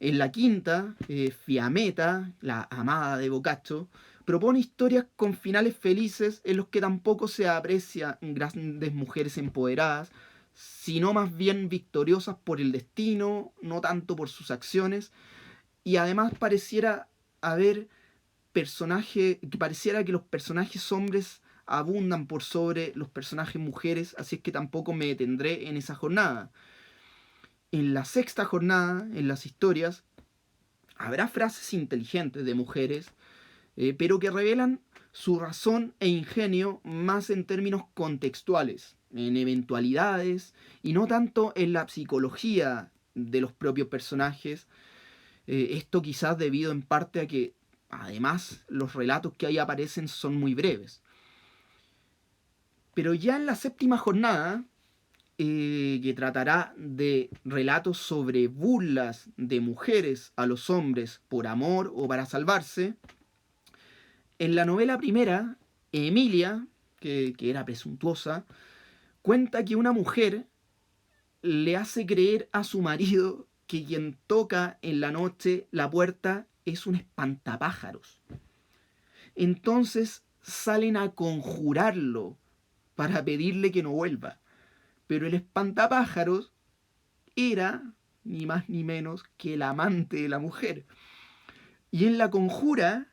En la quinta, Fiametta, la amada de Boccaccio, propone historias con finales felices en los que tampoco se aprecian grandes mujeres empoderadas, sino más bien victoriosas por el destino, no tanto por sus acciones, y además pareciera que los personajes hombres abundan por sobre los personajes mujeres, así es que tampoco me detendré en esa jornada. En la sexta jornada, en las historias, habrá frases inteligentes de mujeres, pero que revelan su razón e ingenio más en términos contextuales, en eventualidades, y no tanto en la psicología de los propios personajes. Esto quizás debido en parte a que, además, los relatos que ahí aparecen son muy breves. Pero ya en la séptima jornada, que tratará de relatos sobre burlas de mujeres a los hombres por amor o para salvarse, en la novela primera, Emilia, que era presuntuosa, cuenta que una mujer le hace creer a su marido que quien toca en la noche la puerta es un espantapájaros. Entonces salen a conjurarlo para pedirle que no vuelva. Pero el espantapájaros era ni más ni menos que el amante de la mujer. Y en la conjura,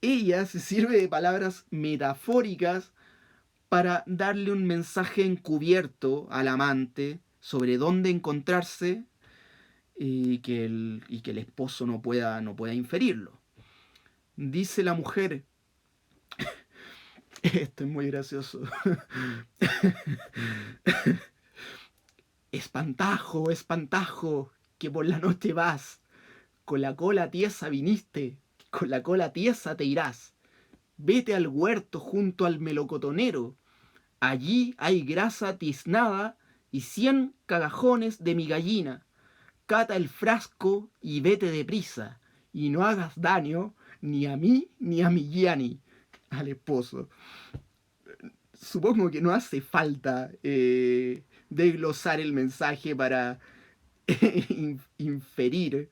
ella se sirve de palabras metafóricas para darle un mensaje encubierto al amante sobre dónde encontrarse y que el esposo no pueda inferirlo. Dice la mujer, esto es muy gracioso, espantajo, espantajo, que por la noche vas, con la cola tiesa viniste, con la cola tiesa te irás. Vete al huerto junto al melocotonero, allí hay grasa tiznada y 100 cagajones de mi gallina. Cata el frasco y vete deprisa, y no hagas daño ni a mí ni a mi Gianni, al esposo. Supongo que no hace falta desglosar el mensaje para inferir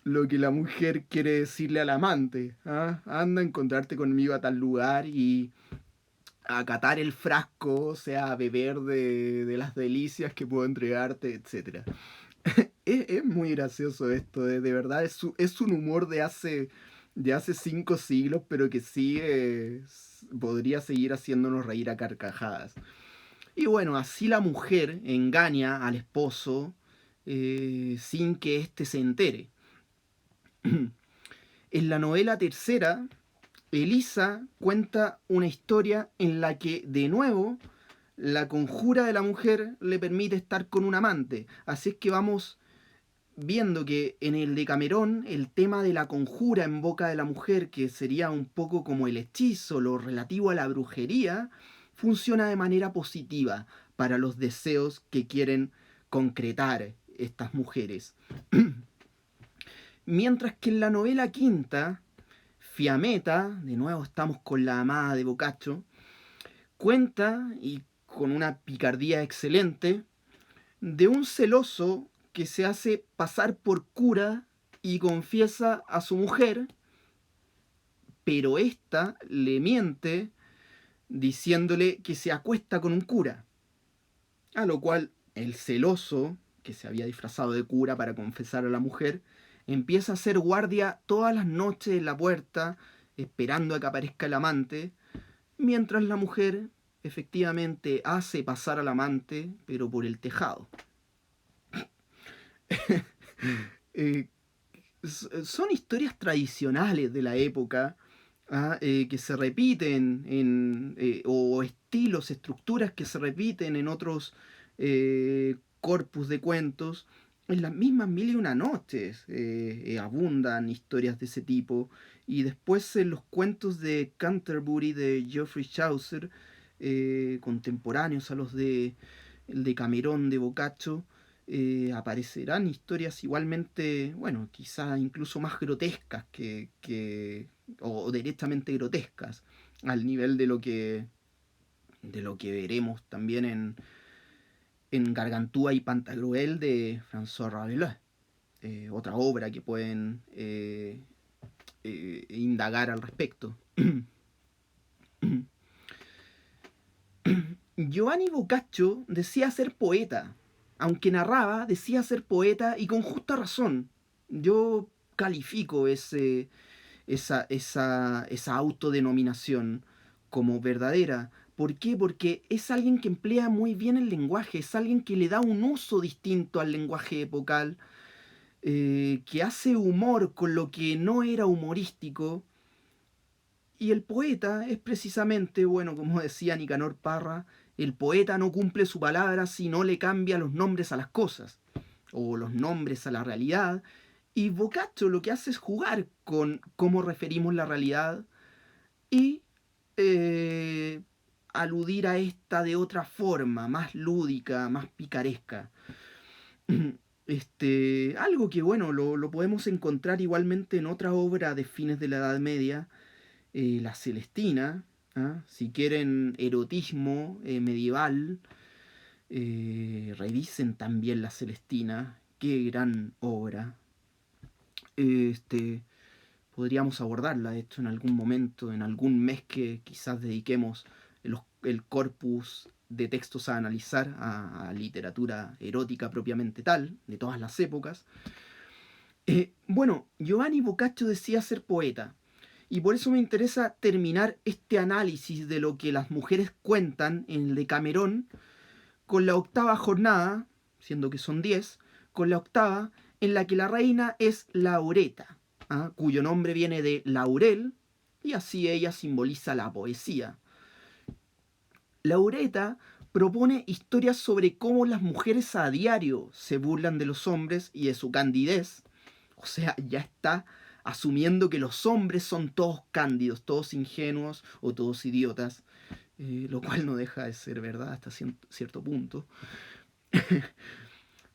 lo que la mujer quiere decirle al amante. Anda a encontrarte conmigo a tal lugar y a catar el frasco, o sea, a beber de las delicias que puedo entregarte, etcétera. Es muy gracioso esto, de verdad, es un humor de hace 5 siglos, pero que sigue, podría seguir haciéndonos reír a carcajadas. Y bueno, así la mujer engaña al esposo sin que éste se entere. En la novela tercera, Elisa cuenta una historia en la que, de nuevo, la conjura de la mujer le permite estar con un amante. Así es que vamos viendo que en el Decamerón el tema de la conjura en boca de la mujer, que sería un poco como el hechizo, lo relativo a la brujería, funciona de manera positiva para los deseos que quieren concretar estas mujeres. Mientras que en la novela quinta, Fiametta, de nuevo estamos con la amada de Boccaccio, cuenta, y con una picardía excelente, de un celoso que se hace pasar por cura y confiesa a su mujer, pero ésta le miente diciéndole que se acuesta con un cura. A lo cual el celoso, que se había disfrazado de cura para confesar a la mujer, empieza a hacer guardia todas las noches en la puerta, esperando a que aparezca el amante, mientras la mujer efectivamente hace pasar al amante, pero por el tejado. Eh, Son historias tradicionales de la época, que se repiten o estilos, estructuras que se repiten en otros corpus de cuentos. En las mismas Mil y una noches abundan historias de ese tipo. Y después en los cuentos de Canterbury de Geoffrey Chaucer, contemporáneos a los de el Decamerón de Boccaccio, aparecerán historias igualmente, bueno, quizá incluso más grotescas o directamente grotescas, al nivel de lo que veremos también en Gargantúa y Pantagruel de François Rabelais, otra obra que pueden indagar al respecto. Giovanni Boccaccio decía ser poeta. Aunque narraba, decía ser poeta y con justa razón. Yo califico esa autodenominación como verdadera. ¿Por qué? Porque es alguien que emplea muy bien el lenguaje, es alguien que le da un uso distinto al lenguaje epocal, que hace humor con lo que no era humorístico. Y el poeta es precisamente, bueno, como decía Nicanor Parra, el poeta no cumple su palabra si no le cambia los nombres a las cosas, o los nombres a la realidad. Y Boccaccio lo que hace es jugar con cómo referimos la realidad y eh, aludir a esta de otra forma, más lúdica, más picaresca. Algo que, bueno, lo podemos encontrar igualmente en otra obra de fines de la Edad Media, La Celestina. Si quieren erotismo medieval, revisen también La Celestina. Qué gran obra. Este, Podríamos abordarla, de hecho, en algún momento, en algún mes que quizás dediquemos el corpus de textos a analizar, a literatura erótica propiamente tal, de todas las épocas. Bueno, Giovanni Boccaccio decía ser poeta. Y por eso me interesa terminar este análisis de lo que las mujeres cuentan en el Decamerón con la octava jornada, siendo que son 10, con la octava en la que la reina es Laureta, cuyo nombre viene de laurel, y así ella simboliza la poesía. Laureta propone historias sobre cómo las mujeres a diario se burlan de los hombres y de su candidez. O sea, ya está asumiendo que los hombres son todos cándidos, todos ingenuos o todos idiotas, lo cual no deja de ser verdad hasta cierto punto.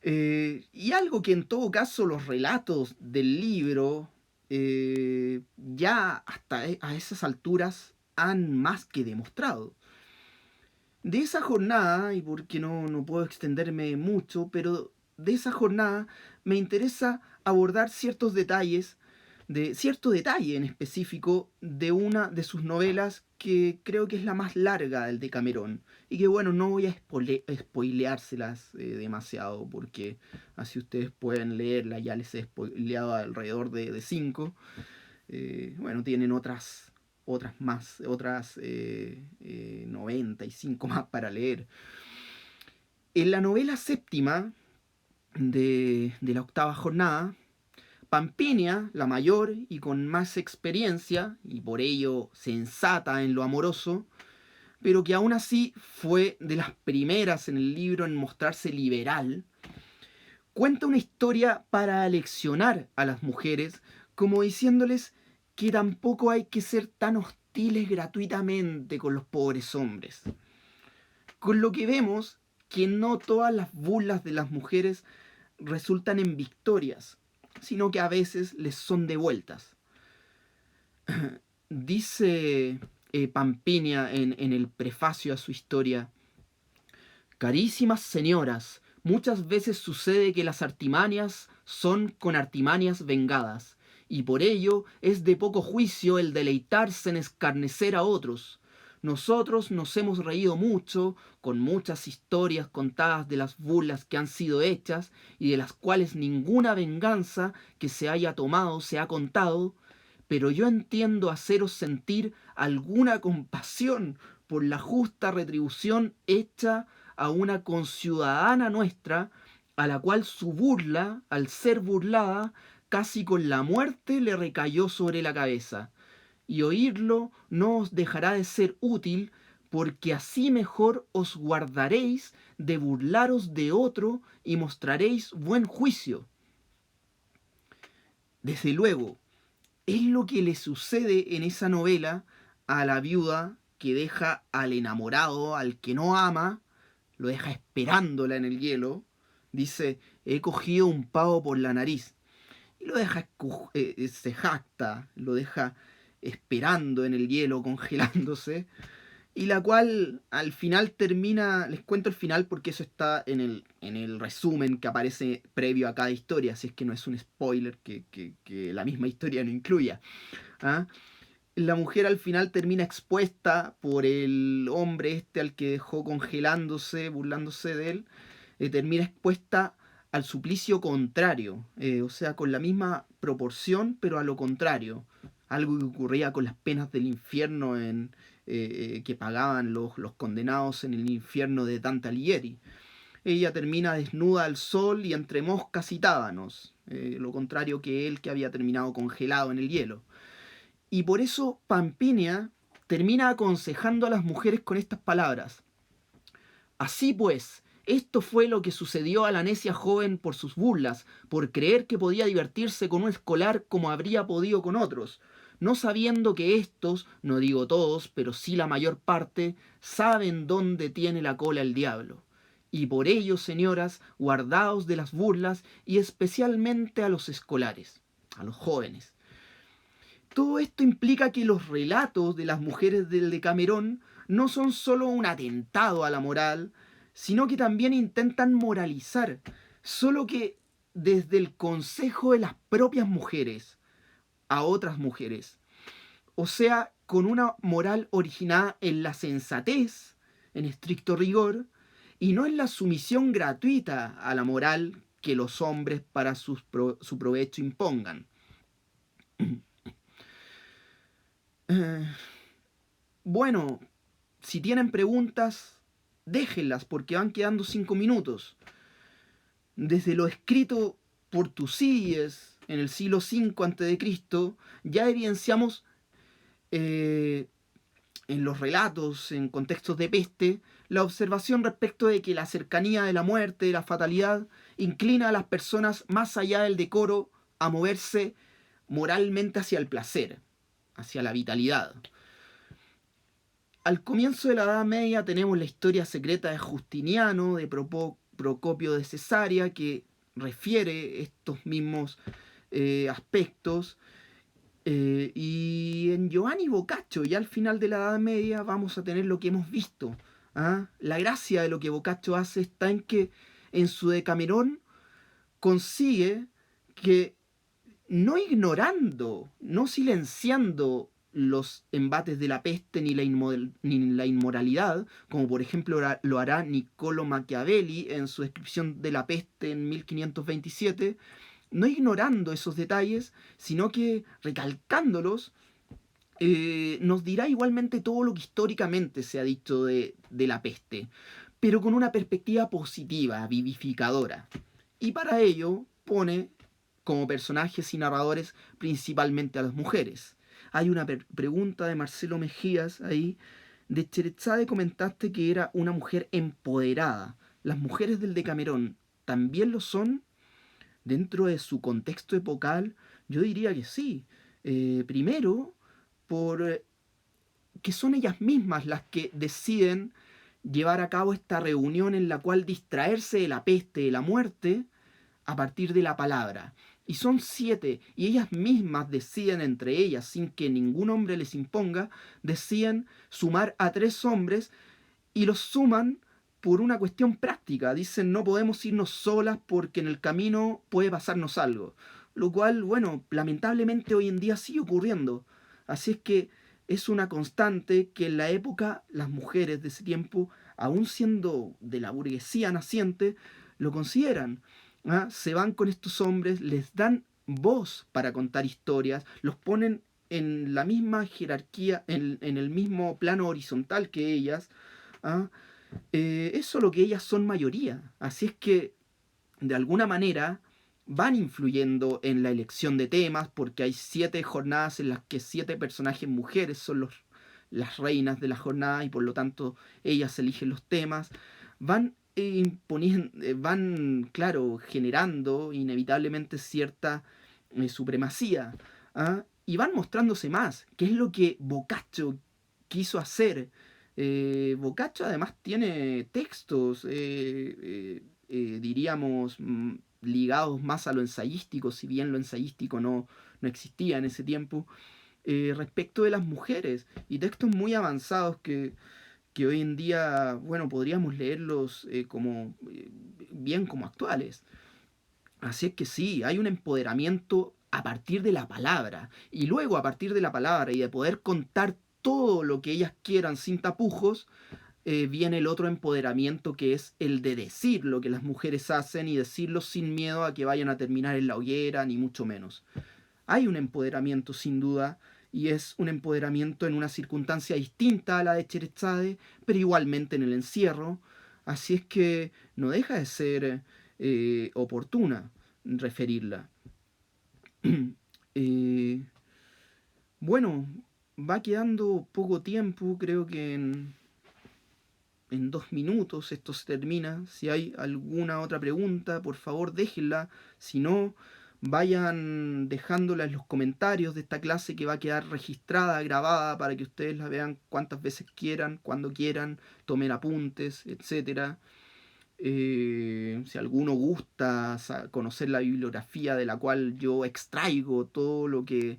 Y algo que en todo caso los relatos del libro ya hasta a esas alturas han más que demostrado. De esa jornada, y porque no puedo extenderme mucho, pero de esa jornada me interesa abordar ciertos detalles, de cierto detalle en específico de una de sus novelas que creo que es la más larga del Decamerón. Y que bueno, no voy a spoileárselas demasiado, porque así ustedes pueden leerla, ya les he spoileado alrededor de 5. Bueno, tienen otras 95 más para leer. En la novela séptima de la octava jornada, Pampinia, la mayor y con más experiencia, y por ello sensata en lo amoroso, pero que aún así fue de las primeras en el libro en mostrarse liberal, cuenta una historia para aleccionar a las mujeres, como diciéndoles que tampoco hay que ser tan hostiles gratuitamente con los pobres hombres. Con lo que vemos que no todas las burlas de las mujeres resultan en victorias, sino que a veces les son devueltas. Dice Pampinia en el prefacio a su historia: carísimas señoras, muchas veces sucede que las artimañas son con artimañas vengadas, y por ello es de poco juicio el deleitarse en escarnecer a otros. Nosotros nos hemos reído mucho con muchas historias contadas de las burlas que han sido hechas y de las cuales ninguna venganza que se haya tomado se ha contado, pero yo entiendo haceros sentir alguna compasión por la justa retribución hecha a una conciudadana nuestra, a la cual su burla, al ser burlada, casi con la muerte le recayó sobre la cabeza. Y oírlo no os dejará de ser útil, porque así mejor os guardaréis de burlaros de otro y mostraréis buen juicio. Desde luego, es lo que le sucede en esa novela a la viuda que deja al enamorado, al que no ama, lo deja esperándola en el hielo. Dice, he cogido un pavo por la nariz. Y lo deja, se jacta, lo deja esperando en el hielo, congelándose. Y la cual al final termina, les cuento el final porque eso está en el resumen que aparece previo a cada historia, así es que no es un spoiler que la misma historia no incluya. ¿Ah? La mujer al final termina expuesta por el hombre este al que dejó congelándose, burlándose de él, termina expuesta al suplicio contrario, o sea, con la misma proporción, pero a lo contrario. Algo que ocurría con las penas del infierno que pagaban los condenados en el infierno de Dante Alighieri. Ella termina desnuda al sol y entre moscas y tábanos, lo contrario que él que había terminado congelado en el hielo. Y por eso Pampinia termina aconsejando a las mujeres con estas palabras. Así pues, esto fue lo que sucedió a la necia joven por sus burlas, por creer que podía divertirse con un escolar como habría podido con otros, no sabiendo que éstos, no digo todos, pero sí la mayor parte, saben dónde tiene la cola el diablo. Y por ello, señoras, guardaos de las burlas y especialmente a los escolares, a los jóvenes. Todo esto implica que los relatos de las mujeres del Decamerón no son solo un atentado a la moral, sino que también intentan moralizar, solo que desde el consejo de las propias mujeres a otras mujeres. O sea, con una moral originada en la sensatez, en estricto rigor, y no en la sumisión gratuita a la moral que los hombres para su provecho impongan. Bueno, si tienen preguntas, déjenlas porque van quedando 5 minutos. Desde lo escrito por Tucídides en el siglo V a.C., ya evidenciamos en los relatos, en contextos de peste, la observación respecto de que la cercanía de la muerte, de la fatalidad, inclina a las personas más allá del decoro a moverse moralmente hacia el placer, hacia la vitalidad. Al comienzo de la Edad Media tenemos la historia secreta de Justiniano, de Procopio de Cesarea, que refiere estos mismos aspectos. Y en Giovanni Boccaccio, ya al final de la Edad Media, vamos a tener lo que hemos visto. ¿Ah? La gracia de lo que Boccaccio hace está en que en su Decamerón consigue que, no ignorando, no silenciando los embates de la peste ni la inmoralidad, como por ejemplo lo hará Niccolo Machiavelli en su descripción de la peste en 1527, no ignorando esos detalles, sino que recalcándolos, nos dirá igualmente todo lo que históricamente se ha dicho de la peste, pero con una perspectiva positiva, vivificadora. Y para ello pone como personajes y narradores principalmente a las mujeres. Hay una pregunta de Marcelo Mejías ahí. De Cherezade comentaste que era una mujer empoderada. ¿Las mujeres del Decamerón también lo son? Dentro de su contexto epocal, yo diría que sí. Primero, por que son ellas mismas las que deciden llevar a cabo esta reunión en la cual distraerse de la peste, de la muerte, a partir de la palabra. Y son 7, y ellas mismas deciden entre ellas, sin que ningún hombre les imponga, deciden sumar a 3 hombres y los suman por una cuestión práctica. Dicen, no podemos irnos solas porque en el camino puede pasarnos algo. Lo cual, bueno, lamentablemente hoy en día sigue ocurriendo. Así es que es una constante que en la época las mujeres de ese tiempo, aún siendo de la burguesía naciente, lo consideran. ¿Ah? Se van con estos hombres, les dan voz para contar historias, los ponen en la misma jerarquía, en el mismo plano horizontal que ellas, ¿ah? Es solo que ellas son mayoría. Así es que, de alguna manera, van influyendo en la elección de temas, porque hay 7 jornadas en las que 7 personajes mujeres son las reinas de la jornada y por lo tanto ellas eligen los temas. Van imponiendo, van, claro, generando inevitablemente cierta supremacía, ¿ah? Y van mostrándose más, que es lo que Boccaccio quiso hacer. Boccaccio además tiene textos, diríamos, ligados más a lo ensayístico, si bien lo ensayístico no existía en ese tiempo, respecto de las mujeres, y textos muy avanzados que hoy en día, bueno, podríamos leerlos como bien como actuales. Así es que sí, hay un empoderamiento a partir de la palabra. Y luego a partir de la palabra y de poder contar todo lo que ellas quieran sin tapujos, viene el otro empoderamiento que es el de decir lo que las mujeres hacen y decirlo sin miedo a que vayan a terminar en la hoguera, ni mucho menos. Hay un empoderamiento sin duda y es un empoderamiento en una circunstancia distinta a la de Cherezade, pero igualmente en el encierro. Así es que no deja de ser oportuna referirla. Eh, bueno, va quedando poco tiempo, creo que en 2 minutos esto se termina. Si hay alguna otra pregunta, por favor déjenla. Si no, vayan dejándola en los comentarios de esta clase que va a quedar registrada, grabada, para que ustedes la vean cuantas veces quieran, cuando quieran, tomen apuntes, etcétera. Si alguno gusta conocer la bibliografía de la cual yo extraigo todo lo que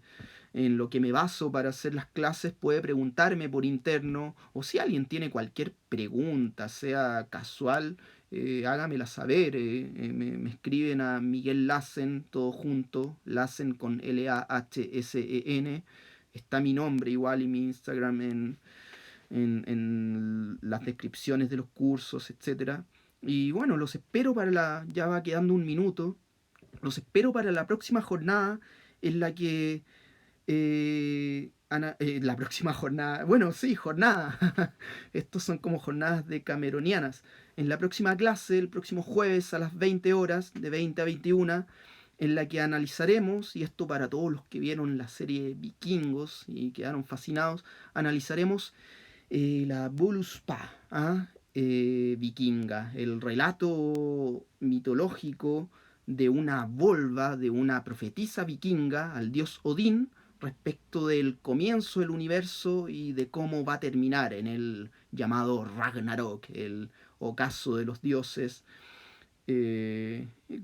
en lo que me baso para hacer las clases, puede preguntarme por interno, o si alguien tiene cualquier pregunta, sea casual, hágamela saber. Me escriben a Miguel Lassen, todo junto, Lassen con Lahsen. Está mi nombre igual y mi Instagram en las descripciones de los cursos, etcétera. Y bueno, los espero para ya va quedando 1 minuto, los espero para la próxima jornada en la que la próxima jornada, bueno, sí, jornada. Estos son como jornadas de cameronianas. En la próxima clase, el próximo jueves a las 20 horas, de 20 a 21, en la que analizaremos, y esto para todos los que vieron la serie Vikingos y quedaron fascinados, analizaremos la Voluspa, ¿ah? Vikinga, el relato mitológico de una volva, de una profetisa vikinga al dios Odín, respecto del comienzo del universo y de cómo va a terminar en el llamado Ragnarok, el ocaso de los dioses.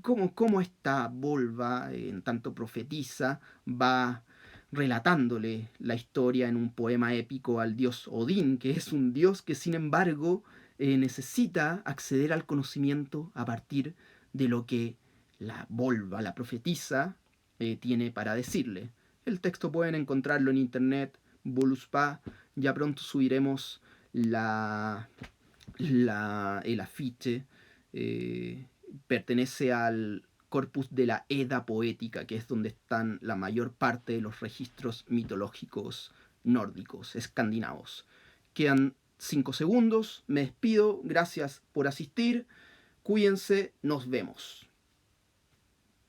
Cómo esta volva, en tanto profetisa, va relatándole la historia en un poema épico al dios Odín, que es un dios que sin embargo necesita acceder al conocimiento a partir de lo que la volva, la profetisa, tiene para decirle. El texto pueden encontrarlo en internet, Voluspa. Ya pronto subiremos el afiche. eh, Pertenece al corpus de la Edda poética, que es donde están la mayor parte de los registros mitológicos nórdicos, escandinavos. Quedan 5 segundos, me despido, gracias por asistir, cuídense, nos vemos.